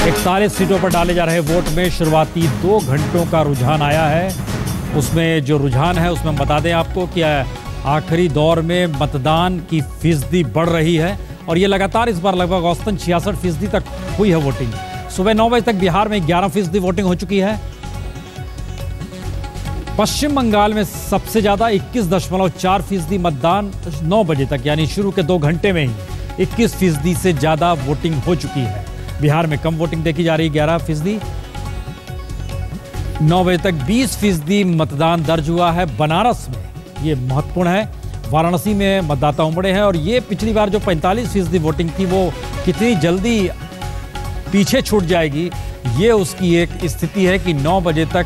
41 सीटों पर डाले जा रहे वोट में शुरुआती 2 घंटों का रुझान आया है। उसमें जो रुझान है उसमें हम बता दें आपको कि आखिरी दौर में मतदान की फीसदी बढ़ रही है और ये लगातार इस बार लगभग औसतन 66% तक हुई है वोटिंग। सुबह 9 बजे तक बिहार में 11% वोटिंग हो चुकी है। पश्चिम बंगाल में सबसे ज्यादा 21.4% मतदान 9 बजे तक यानी शुरू के 2 घंटे में ही 21% से ज्यादा वोटिंग हो चुकी है। बिहार में कम वोटिंग देखी जा रही है 11%। 9 बजे तक 20% मतदान दर्ज हुआ है। बनारस में ये महत्वपूर्ण है। वाराणसी में मतदाता उमड़े हैं और ये पिछली बार जो 45% वोटिंग थी वो कितनी जल्दी पीछे छूट जाएगी, ये उसकी एक स्थिति है कि 9 बजे तक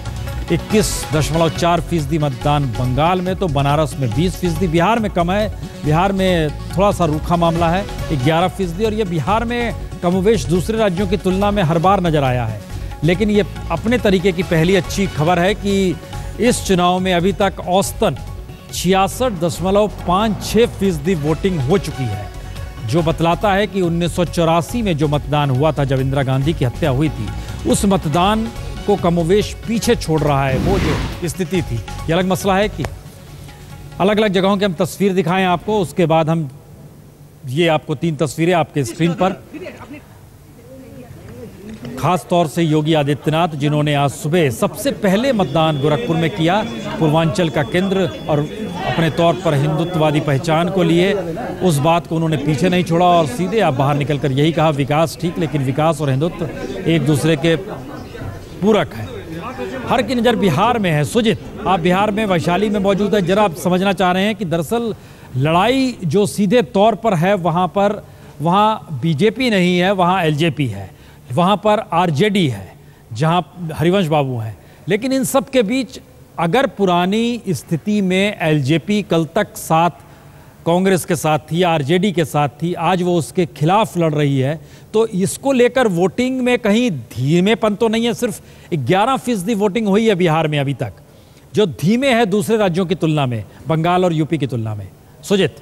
21.4% मतदान बंगाल में, तो बनारस में 20%। बिहार में कम है, बिहार में थोड़ा सा रूखा मामला है 11%। और ये बिहार में कमोवेश दूसरे राज्यों की तुलना में हर बार नजर आया है। लेकिन ये अपने तरीके की पहली अच्छी खबर है कि इस चुनाव में अभी तक औसतन 66.56% वोटिंग हो चुकी है, जो बतलाता है कि 1984 में जो मतदान हुआ था जब इंदिरा गांधी की हत्या हुई थी, उस मतदान को कमोवेश पीछे छोड़ रहा है। वो जो स्थिति थी, ये अलग मसला है कि अलग अलग जगहों की हम तस्वीर दिखाएं आपको। उसके बाद हम ये आपको 3 तस्वीरें आपके स्क्रीन पर, खास तौर से योगी आदित्यनाथ जिन्होंने आज सुबह सबसे पहले मतदान गोरखपुर में किया, पूर्वांचल का केंद्र, और अपने तौर पर हिंदुत्ववादी पहचान को लिए उस बात को उन्होंने पीछे नहीं छोड़ा और सीधे आप बाहर निकलकर यही कहा विकास ठीक, लेकिन विकास और हिंदुत्व एक दूसरे के पूरक है। हर की नज़र बिहार में है। सुजित, आप बिहार में वैशाली में मौजूद है, जरा आप समझना चाह रहे हैं कि दरअसल लड़ाई जो सीधे तौर पर है वहाँ बीजेपी नहीं है, वहाँ एलजेपी है, वहाँ पर आरजेडी है जहाँ हरिवंश बाबू हैं। लेकिन इन सब के बीच अगर पुरानी स्थिति में एलजेपी कल तक साथ कांग्रेस के साथ थी, आरजेडी के साथ थी, आज वो उसके खिलाफ लड़ रही है, तो इसको लेकर वोटिंग में कहीं धीमेपन तो नहीं है? सिर्फ 11% वोटिंग हुई है बिहार में अभी तक, जो धीमे है दूसरे राज्यों की तुलना में, बंगाल और यूपी की तुलना में। सुजित,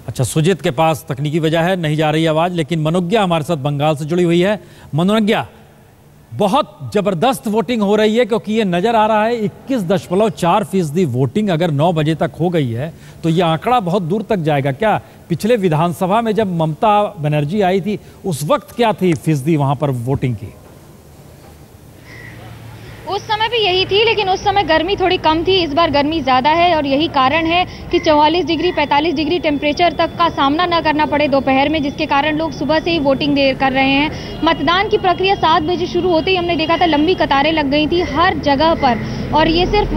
अच्छा, सुजित के पास तकनीकी वजह है, नहीं जा रही आवाज, लेकिन मनोज्ञा हमारे साथ बंगाल से जुड़ी हुई है। मनोज्ञा, बहुत जबरदस्त वोटिंग हो रही है क्योंकि ये नजर आ रहा है 21.4% वोटिंग अगर 9 बजे तक हो गई है तो ये आंकड़ा बहुत दूर तक जाएगा। क्या पिछले विधानसभा में जब ममता बनर्जी आई थी उस वक्त क्या थी फीसदी वहां पर वोटिंग की? उस समय भी यही थी, लेकिन उस समय गर्मी थोड़ी कम थी। इस बार गर्मी ज़्यादा है और यही कारण है कि 44 डिग्री 45 डिग्री टेम्परेचर तक का सामना न करना पड़े दोपहर में, जिसके कारण लोग सुबह से ही वोटिंग कर रहे हैं। मतदान की प्रक्रिया 7 बजे शुरू होते ही हमने देखा था लंबी कतारें लग गई थी हर जगह पर। और ये सिर्फ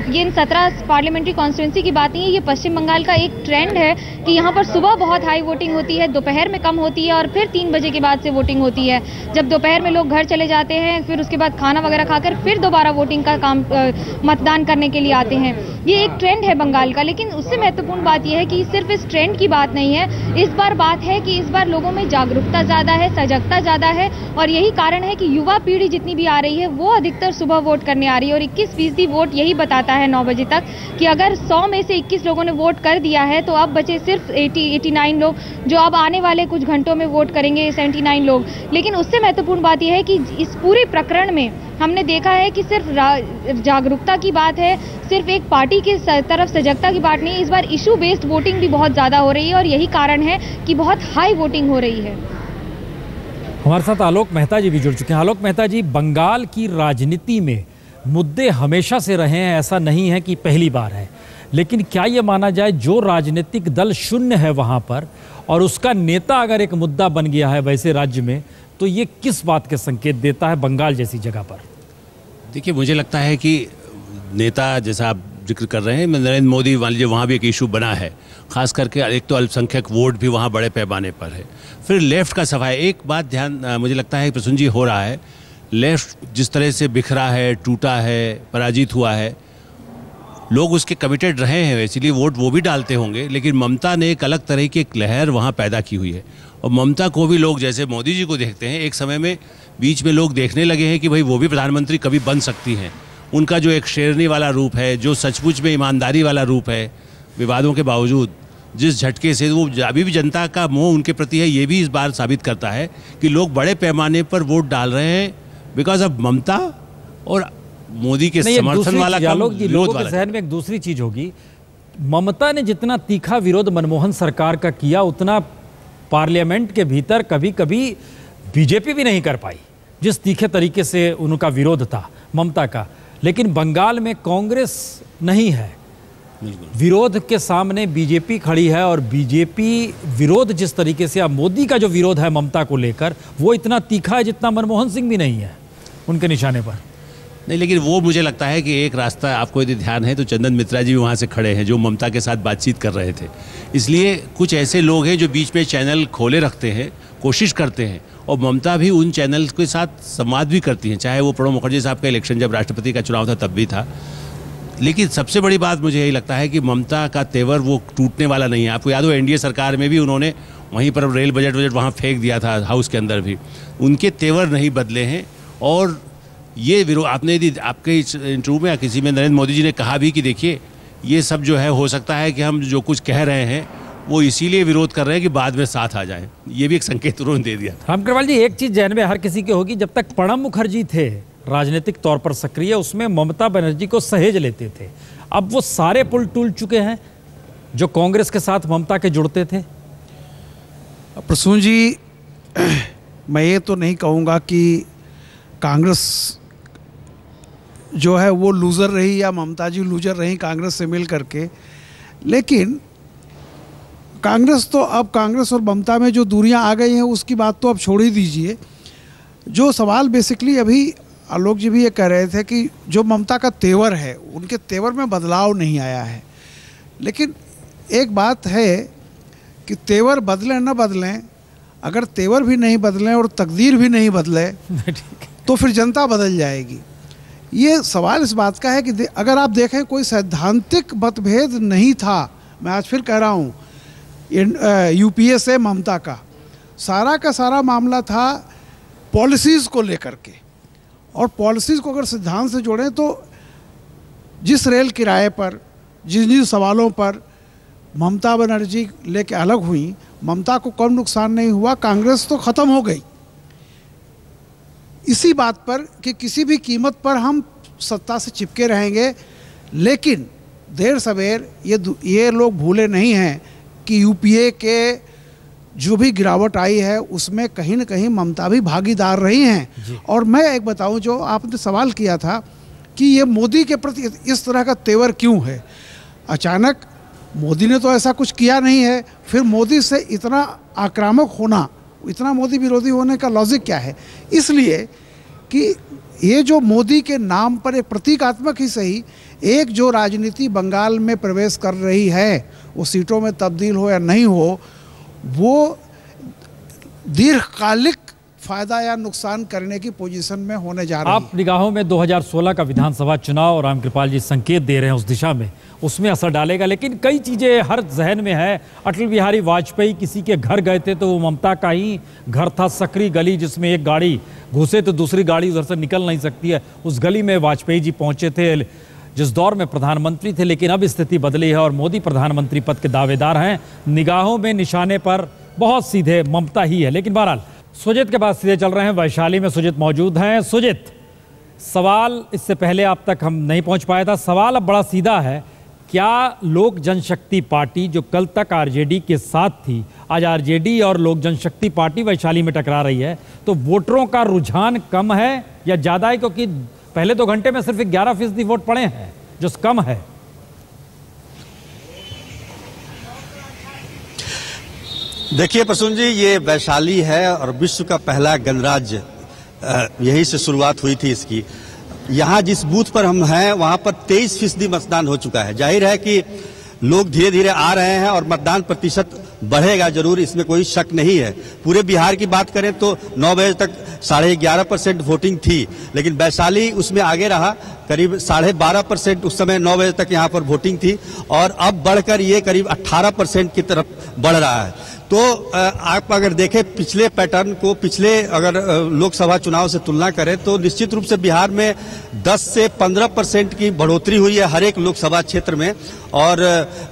ये इन 17 पार्लियामेंट्री कॉन्स्टिट्यूंसी की बात नहीं है, ये पश्चिम बंगाल का एक ट्रेंड है कि यहाँ पर सुबह बहुत हाई वोटिंग होती है, दोपहर में कम होती है और फिर 3 बजे के बाद से वोटिंग होती है। जब दोपहर में लोग घर चले जाते हैं, फिर उसके बाद खाना वगैरह खाकर फिर दोबारा वोटिंग का काम मतदान करने के लिए आते हैं। ये एक ट्रेंड है बंगाल का। लेकिन उससे महत्वपूर्ण बात यह है कि सिर्फ इस ट्रेंड की बात नहीं है, इस बार बात है कि इस बार लोगों में जागरूकता ज़्यादा है, सजगता ज़्यादा है और यही कारण है कि युवा पीढ़ी जितनी भी आ रही है वो अधिकतर सुबह वोट करने आ रही है। और 21% वोट यही बताता है 9 बजे तक कि अगर 100 में से 21 लोगों ने वोट कर दिया है तो अब बचे सिर्फ 89 लोग, जो अब आने वाले कुछ घंटों में वोट करेंगे 79 लोग। लेकिन उससे महत्वपूर्ण बात यह है कि इस पूरे प्रकरण में हमने देखा है कि सिर्फ जागरूकता की बात है, सिर्फ एक पार्टी की तरफ सजगता की बात नहीं, इस बार इशू बेस्ड वोटिंग भी बहुत ज़्यादा हो रही है और यही कारण है कि बहुत हाई वोटिंग हो रही है। हमारे साथ आलोक मेहता जी भी जुड़ चुके हैं। आलोक मेहता जी, बंगाल की राजनीति में मुद्दे हमेशा से रहे हैं, ऐसा नहीं है कि पहली बार है, लेकिन क्या ये माना जाए जो राजनीतिक दल शून्य है वहाँ पर और उसका नेता अगर एक मुद्दा बन गया है वैसे राज्य में, तो ये किस बात के संकेत देता है बंगाल जैसी जगह पर? देखिए, मुझे लगता है कि नेता जैसा आप जिक्र कर रहे हैं, नरेंद्र मोदी मान लीजिए वहाँ भी एक इशू बना है, खास करके एक तो अल्पसंख्यक वोट भी वहाँ बड़े पैमाने पर है। फिर लेफ्ट का सफाई, एक बात ध्यान मुझे लगता है प्रसून जी हो रहा है, लेफ्ट जिस तरह से बिखरा है, टूटा है, पराजित हुआ है, लोग उसके कमिटेड रहे हैं, इसीलिए वोट वो भी डालते होंगे। लेकिन ममता ने एक अलग तरह की एक लहर वहाँ पैदा की हुई है और ममता को भी लोग जैसे मोदी जी को देखते हैं, एक समय में बीच में लोग देखने लगे हैं कि भाई वो भी प्रधानमंत्री कभी बन सकती हैं उनका जो एक शेरनी वाला रूप है, जो सचमुच में ईमानदारी वाला रूप है, विवादों के बावजूद जिस झटके से वो अभी भी जनता का मोह उनके प्रति है, ये भी इस बार साबित करता है कि लोग बड़े पैमाने पर वोट डाल रहे हैं बिकॉज ऑफ ममता और मोदी के समर्थन वाला लोगों के जहन में एक दूसरी चीज होगी। ममता ने जितना तीखा विरोध मनमोहन सरकार का किया, उतना पार्लियामेंट के भीतर कभी कभी बीजेपी भी नहीं कर पाई, जिस तीखे तरीके से उनका विरोध था ममता का। लेकिन बंगाल में कांग्रेस नहीं है, विरोध के सामने बीजेपी खड़ी है, और बीजेपी विरोध जिस तरीके से अब मोदी का जो विरोध है ममता को लेकर, वो इतना तीखा है जितना मनमोहन सिंह भी नहीं है उनके निशाने पर। नहीं, लेकिन वो मुझे लगता है कि एक रास्ता, आपको यदि ध्यान है तो चंदन मित्रा जी भी वहाँ से खड़े हैं जो ममता के साथ बातचीत कर रहे थे। इसलिए कुछ ऐसे लोग हैं जो बीच में चैनल खोले रखते हैं, कोशिश करते हैं, और ममता भी उन चैनल के साथ संवाद भी करती हैं। चाहे वो प्रणब मुखर्जी साहब का इलेक्शन जब राष्ट्रपति का चुनाव था तब भी था। लेकिन सबसे बड़ी बात मुझे यही लगता है कि ममता का तेवर वो टूटने वाला नहीं है। आपको याद हो एनडीए सरकार में भी उन्होंने वहीं पर रेल बजट वहाँ फेंक दिया था, हाउस के अंदर भी। उनके तेवर नहीं बदले हैं। और ये विरोध, आपने यदि आपके इंटरव्यू में या किसी में नरेंद्र मोदी जी ने कहा भी कि देखिए ये सब जो है, हो सकता है कि हम जो कुछ कह रहे हैं वो इसीलिए विरोध कर रहे हैं कि बाद में साथ आ जाएं। ये भी एक संकेत उन्होंने दे दिया। राम कृपाल जी, एक चीज जहन में हर किसी के होगी, जब तक प्रणब मुखर्जी थे राजनीतिक तौर पर सक्रिय, उसमें ममता बनर्जी को सहेज लेते थे। अब वो सारे पुल टूट चुके हैं जो कांग्रेस के साथ ममता के जुड़ते थे। प्रसून जी, मैं ये तो नहीं कहूँगा कि कांग्रेस जो है वो लूज़र रही या ममता जी लूजर रही कांग्रेस से मिल करके, लेकिन कांग्रेस तो अब कांग्रेस और ममता में जो दूरियां आ गई हैं उसकी बात तो अब छोड़ ही दीजिए। जो सवाल बेसिकली अभी आलोक जी भी ये कह रहे थे कि जो ममता का तेवर है, उनके तेवर में बदलाव नहीं आया है। लेकिन एक बात है कि तेवर बदलें न बदलें, अगर तेवर भी नहीं बदलें और तकदीर भी नहीं बदले तो फिर जनता बदल जाएगी। ये सवाल इस बात का है कि अगर आप देखें कोई सैद्धांतिक मतभेद नहीं था, मैं आज फिर कह रहा हूँ, यूपीए से ममता का सारा मामला था पॉलिसीज़ को लेकर के। और पॉलिसीज़ को अगर सिद्धांत से जोड़ें तो जिस रेल किराए पर, जिन सवालों पर ममता बनर्जी लेके अलग हुई, ममता को कम नुकसान नहीं हुआ, कांग्रेस तो ख़त्म हो गई। इसी बात पर कि किसी भी कीमत पर हम सत्ता से चिपके रहेंगे। लेकिन देर सवेर ये लोग भूले नहीं हैं कि यूपीए के जो भी गिरावट आई है उसमें कहीं न कहीं ममता भी भागीदार रही हैं। और मैं एक बताऊं, जो आपने सवाल किया था कि ये मोदी के प्रति इस तरह का तेवर क्यों है, अचानक मोदी ने तो ऐसा कुछ किया नहीं है, फिर मोदी से इतना आक्रामक होना, इतना मोदी विरोधी होने का लॉजिक क्या है? इसलिए कि ये जो मोदी के नाम पर एक प्रतीकात्मक ही सही एक जो राजनीति बंगाल में प्रवेश कर रही है, वो सीटों में तब्दील हो या नहीं हो, वो दीर्घकालिक फायदा या नुकसान करने की पोजीशन में होने जा रही है। आप निगाहों में 2016 का विधानसभा चुनाव, राम कृपाल जी संकेत दे रहे हैं उस दिशा में, उसमें असर डालेगा। लेकिन कई चीज़ें हर जहन में है। अटल बिहारी वाजपेयी किसी के घर गए थे तो वो ममता का ही घर था, सकरी गली, जिसमें एक गाड़ी घुसे तो दूसरी गाड़ी उधर से निकल नहीं सकती है। उस गली में वाजपेयी जी पहुंचे थे जिस दौर में प्रधानमंत्री थे। लेकिन अब स्थिति बदली है और मोदी प्रधानमंत्री पद के दावेदार हैं। निगाहों में निशाने पर बहुत सीधे ममता ही है। लेकिन बहरहाल सुजित के पास सीधे चल रहे हैं। वैशाली में सुजित मौजूद हैं। सुजित, सवाल इससे पहले आप तक हम नहीं पहुंच पाया था, सवाल अब बड़ा सीधा है। क्या लोक जनशक्ति पार्टी जो कल तक आरजेडी के साथ थी, आज आरजेडी और लोक जनशक्ति पार्टी वैशाली में टकरा रही है, तो वोटरों का रुझान कम है या ज़्यादा है? क्योंकि पहले 2 घंटे में सिर्फ 11% वोट पड़े हैं, जो कम है। देखिए प्रसून जी, ये वैशाली है और विश्व का पहला गणराज्य यहीं से शुरुआत हुई थी इसकी। यहाँ जिस बूथ पर हम हैं वहाँ पर 23% मतदान हो चुका है। जाहिर है कि लोग धीरे धीरे आ रहे हैं और मतदान प्रतिशत बढ़ेगा जरूर, इसमें कोई शक नहीं है। पूरे बिहार की बात करें तो 9 बजे तक 11.5% वोटिंग थी, लेकिन वैशाली उसमें आगे रहा, करीब 12.5% उस समय 9 बजे तक यहाँ पर वोटिंग थी और अब बढ़कर ये करीब 18% की तरफ बढ़ रहा है। तो आप अगर देखें पिछले पैटर्न को, पिछले अगर लोकसभा चुनाव से तुलना करें तो निश्चित रूप से बिहार में 10 से 15% की बढ़ोतरी हुई है हर एक लोकसभा क्षेत्र में और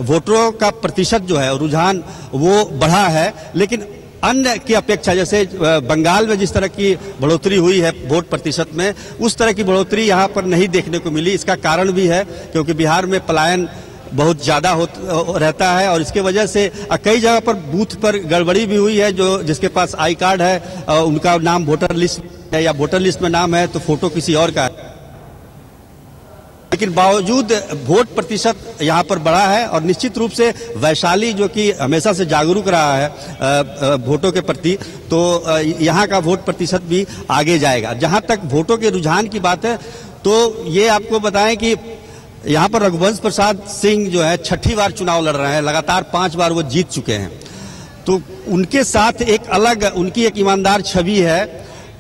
वोटरों का प्रतिशत जो है रुझान वो बढ़ा है। लेकिन अन्य की अपेक्षा जैसे बंगाल में जिस तरह की बढ़ोतरी हुई है वोट प्रतिशत में, उस तरह की बढ़ोतरी यहाँ पर नहीं देखने को मिली। इसका कारण भी है क्योंकि बिहार में पलायन बहुत ज्यादा रहता है और इसके वजह से कई जगह पर बूथ पर गड़बड़ी भी हुई है। जो जिसके पास आई कार्ड है उनका नाम वोटर लिस्ट है या वोटर लिस्ट में नाम है तो फोटो किसी और का है, लेकिन बावजूद वोट प्रतिशत यहाँ पर बढ़ा है और निश्चित रूप से वैशाली जो कि हमेशा से जागरूक रहा है वोटों के प्रति, तो यहाँ का वोट प्रतिशत भी आगे जाएगा। जहाँ तक वोटों के रुझान की बात है तो ये आपको बताएं कि यहाँ पर रघुवंश प्रसाद सिंह जो है 6ठी बार चुनाव लड़ रहे हैं, लगातार 5 बार वो जीत चुके हैं। तो उनके साथ एक अलग उनकी एक ईमानदार छवि है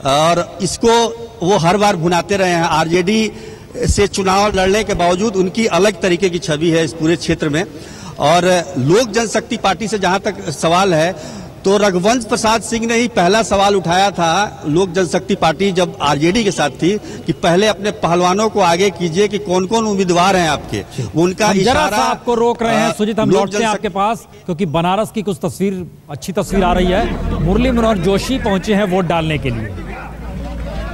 और इसको वो हर बार भुनाते रहे हैं। आरजेडी से चुनाव लड़ने के बावजूद उनकी अलग तरीके की छवि है इस पूरे क्षेत्र में। और लोक जनशक्ति पार्टी से जहां तक सवाल है तो रघुवंश प्रसाद सिंह ने ही पहला सवाल उठाया था लोक जनशक्ति पार्टी जब आरजेडी के साथ थी कि पहले अपने पहलवानों को आगे कीजिए कि कौन कौन उम्मीदवार हैं आपके। उनका इशारा आपको रोक रहे हैं सुजीत, हम लौटते हैं आपके पास क्योंकि बनारस की कुछ तस्वीर, अच्छी तस्वीर आ रही है। मुरली मनोहर जोशी पहुंचे हैं वोट डालने के लिए।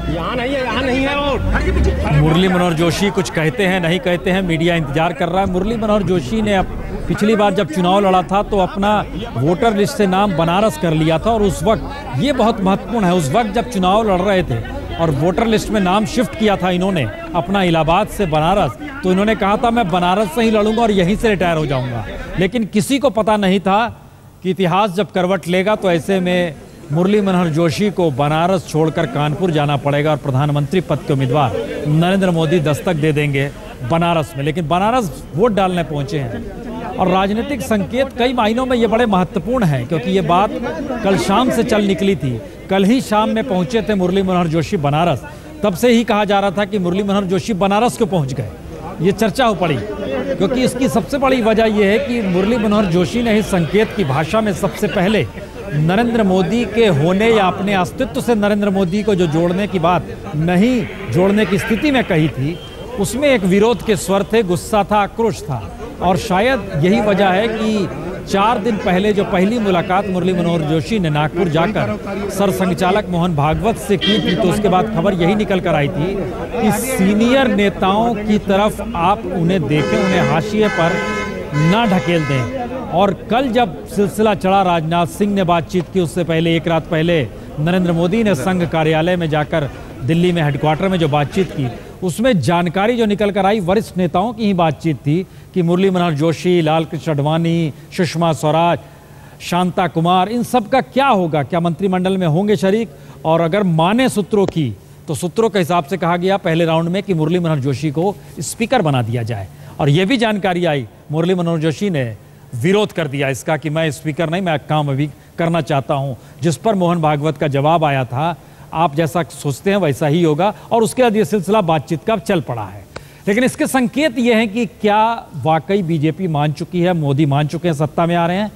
यहाँ नहीं है वोट। मुरली मनोहर जोशी कुछ कहते हैं नहीं कहते हैं, मीडिया इंतजार कर रहा है। मुरली मनोहर जोशी ने पिछली बार जब चुनाव लड़ा था तो अपना वोटर लिस्ट से नाम बनारस कर लिया था और उस वक्त ये बहुत महत्वपूर्ण है, उस वक्त जब चुनाव लड़ रहे थे और वोटर लिस्ट में नाम शिफ्ट किया था इन्होंने अपना इलाहाबाद से बनारस, तो इन्होंने कहा था मैं बनारस से ही लड़ूंगा और यहीं से रिटायर हो जाऊंगा। लेकिन किसी को पता नहीं था कि इतिहास जब करवट लेगा तो ऐसे में मुरली मनोहर जोशी को बनारस छोड़कर कानपुर जाना पड़ेगा और प्रधानमंत्री पद के उम्मीदवार नरेंद्र मोदी दस्तक दे देंगे बनारस में। लेकिन बनारस वोट डालने पहुंचे हैं और राजनीतिक संकेत कई मायनों में ये बड़े महत्वपूर्ण हैं क्योंकि ये बात कल शाम से चल निकली थी। कल ही शाम में पहुंचे थे मुरली मनोहर जोशी बनारस, तब से ही कहा जा रहा था कि मुरली मनोहर जोशी बनारस क्यों पहुंच गए, ये चर्चा हो पड़ी। क्योंकि इसकी सबसे बड़ी वजह यह है कि मुरली मनोहर जोशी ने इस संकेत की भाषा में सबसे पहले नरेंद्र मोदी के होने या अपने अस्तित्व से नरेंद्र मोदी को जो जोड़ने की बात नहीं जोड़ने की स्थिति में कही थी, उसमें एक विरोध के स्वर थे, गुस्सा था, आक्रोश था। और शायद यही वजह है कि 4 दिन पहले जो पहली मुलाकात मुरली मनोहर जोशी ने नागपुर जाकर सरसंघचालक मोहन भागवत से की थी तो उसके बाद खबर यही निकल कर आई थी कि सीनियर नेताओं की तरफ आप उन्हें देखें, उन्हें हाशिए पर ना ढकेल दें। और कल जब सिलसिला चढ़ा, राजनाथ सिंह ने बातचीत की, उससे पहले एक रात पहले नरेंद्र मोदी ने संघ कार्यालय में जाकर दिल्ली में हेडक्वार्टर में जो बातचीत की, उसमें जानकारी जो निकल कर आई वरिष्ठ नेताओं की ही बातचीत थी कि मुरली मनोहर जोशी, लाल कृष्ण आडवाणी, सुषमा स्वराज, शांता कुमार, इन सब का क्या होगा, क्या मंत्रिमंडल में होंगे शरीक। और अगर माने सूत्रों की तो सूत्रों के हिसाब से कहा गया पहले राउंड में कि मुरली मनोहर जोशी को स्पीकर बना दिया जाए। और यह भी जानकारी आई मुरली मनोहर जोशी ने विरोध कर दिया इसका कि मैं स्पीकर नहीं, मैं काम अभी करना चाहता हूं। जिस पर मोहन भागवत का जवाब आया था, आप जैसा सोचते हैं वैसा ही होगा। और उसके बाद ये सिलसिला बातचीत का चल पड़ा है। लेकिन इसके संकेत ये हैं कि क्या वाकई बीजेपी मान चुकी है, मोदी मान चुके हैं, सत्ता में आ रहे हैं।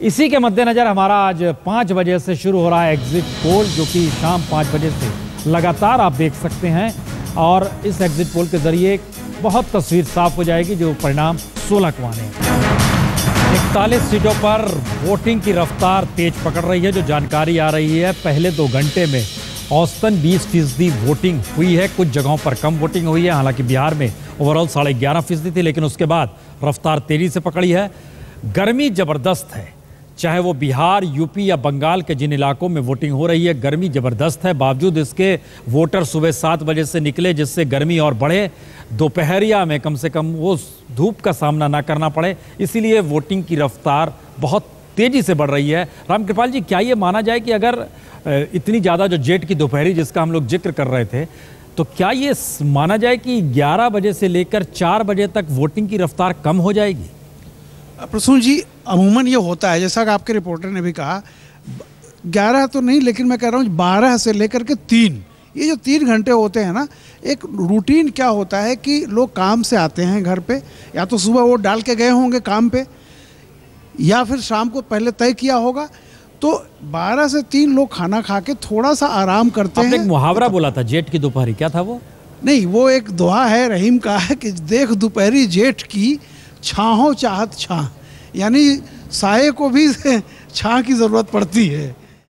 इसी के मद्देनजर हमारा आज 5 बजे से शुरू हो रहा है एग्जिट पोल, जो कि शाम 5 बजे से लगातार आप देख सकते हैं। और इस एग्जिट पोल के जरिए बहुत तस्वीर साफ हो जाएगी जो परिणाम 16 को आने। 41 सीटों पर वोटिंग की रफ्तार तेज पकड़ रही है। जो जानकारी आ रही है पहले 2 घंटे में औसतन 20% वोटिंग हुई है। कुछ जगहों पर कम वोटिंग हुई है, हालांकि बिहार में ओवरऑल 11.5% थी, लेकिन उसके बाद रफ्तार तेजी से पकड़ी है। गर्मी जबरदस्त है, चाहे वो बिहार, यूपी या बंगाल के जिन इलाकों में वोटिंग हो रही है, गर्मी जबरदस्त है। बावजूद इसके वोटर सुबह 7 बजे से निकले जिससे गर्मी और बढ़े। दोपहरिया में कम से कम वो धूप का सामना ना करना पड़े, इसीलिए वोटिंग की रफ्तार बहुत तेजी से बढ़ रही है। रामकृपाल जी, क्या ये माना जाए कि अगर इतनी ज़्यादा जो जेठ की दोपहरी जिसका हम लोग जिक्र कर रहे थे, तो क्या ये माना जाए कि 11 बजे से लेकर 4 बजे तक वोटिंग की रफ्तार कम हो जाएगी? प्रसून जी, अमूमन ये होता है, जैसा कि आपके रिपोर्टर ने भी कहा, 11 तो नहीं, लेकिन मैं कह रहा हूँ 12 से लेकर के 3, ये जो 3 घंटे होते हैं ना, एक रूटीन क्या होता है कि लोग काम से आते हैं घर पे, या तो सुबह वो डाल के गए होंगे काम पे, या फिर शाम को पहले तय किया होगा, तो 12 से 3 लोग खाना खा के थोड़ा सा आराम करते हैं। आपने एक मुहावरा बोला था, जेठ की दोपहरी, क्या था वो? नहीं, वो एक दोहा है रहीम का है कि देख दोपहरी जेठ की, छाहों चाहत छाह, यानी साये को भी छाह की ज़रूरत पड़ती है।